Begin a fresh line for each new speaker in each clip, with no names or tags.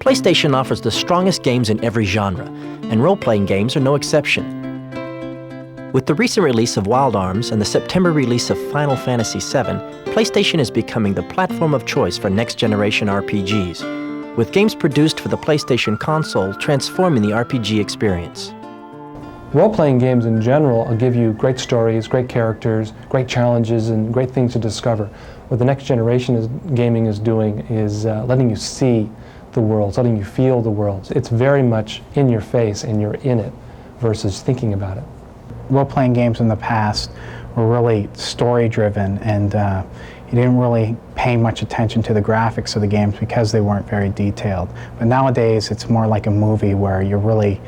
PlayStation offers the strongest games in every genre, and role-playing games are no exception. With the recent release of Wild Arms and the September release of Final Fantasy VII, PlayStation is becoming the platform of choice for next-generation RPGs, with games produced for the PlayStation console transforming the RPG experience.
Role-playing games in general will give you great stories, great characters, great challenges, and great things to discover. What the next generation gaming is doing is letting you see the worlds, letting you feel the worlds. It's very much in your face and you're in it versus thinking about it.
Role-playing games in the past were really story-driven, and you didn't really pay much attention to the graphics of the games because they weren't very detailed. But nowadays it's more like a movie where you're really,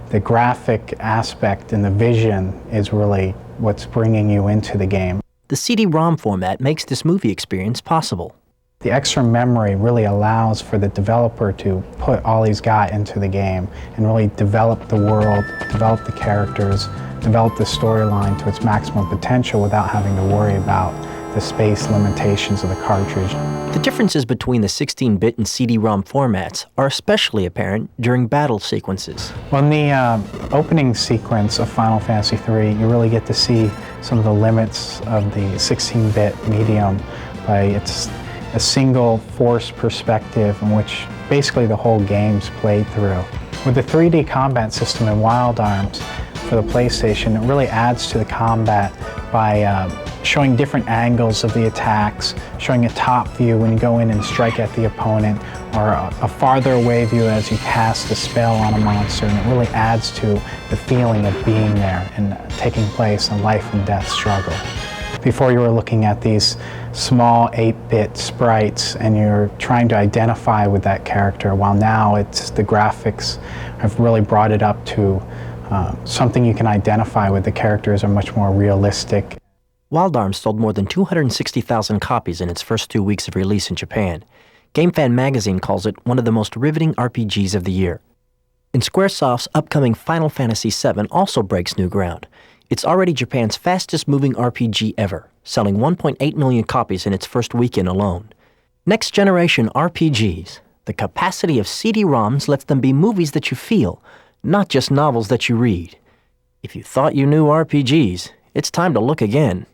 the graphic aspect and the vision is really what's bringing you into the game.
The CD-ROM format makes this movie experience possible.
The extra memory really allows for the developer to put all he's got into the game and really develop the world, develop the characters, develop the storyline to its maximum potential without having to worry about the space limitations of the cartridge.
The differences between the 16-bit and CD-ROM formats are especially apparent during battle sequences.
Well, in the opening sequence of Final Fantasy III, you really get to see some of the limits of the 16-bit medium by its a single forced perspective in which basically the whole game's played through. With the 3D combat system in Wild Arms for the PlayStation, it really adds to the combat by showing different angles of the attacks, showing a top view when you go in and strike at the opponent, or a farther away view as you cast a spell on a monster, and it really adds to the feeling of being there and taking place in a life and death struggle. Before you were looking at these small 8-bit sprites and you're trying to identify with that character, while now it's the graphics have really brought it up to something you can identify with. The characters are much more realistic.
Wild Arms sold more than 260,000 copies in its first 2 weeks of release in Japan. GameFan magazine calls it one of the most riveting RPGs of the year. And Squaresoft's upcoming Final Fantasy VII also breaks new ground. It's already Japan's fastest-moving RPG ever, selling 1.8 million copies in its first weekend alone. Next-generation RPGs. The capacity of CD-ROMs lets them be movies that you feel, not just novels that you read. If you thought you knew RPGs, it's time to look again.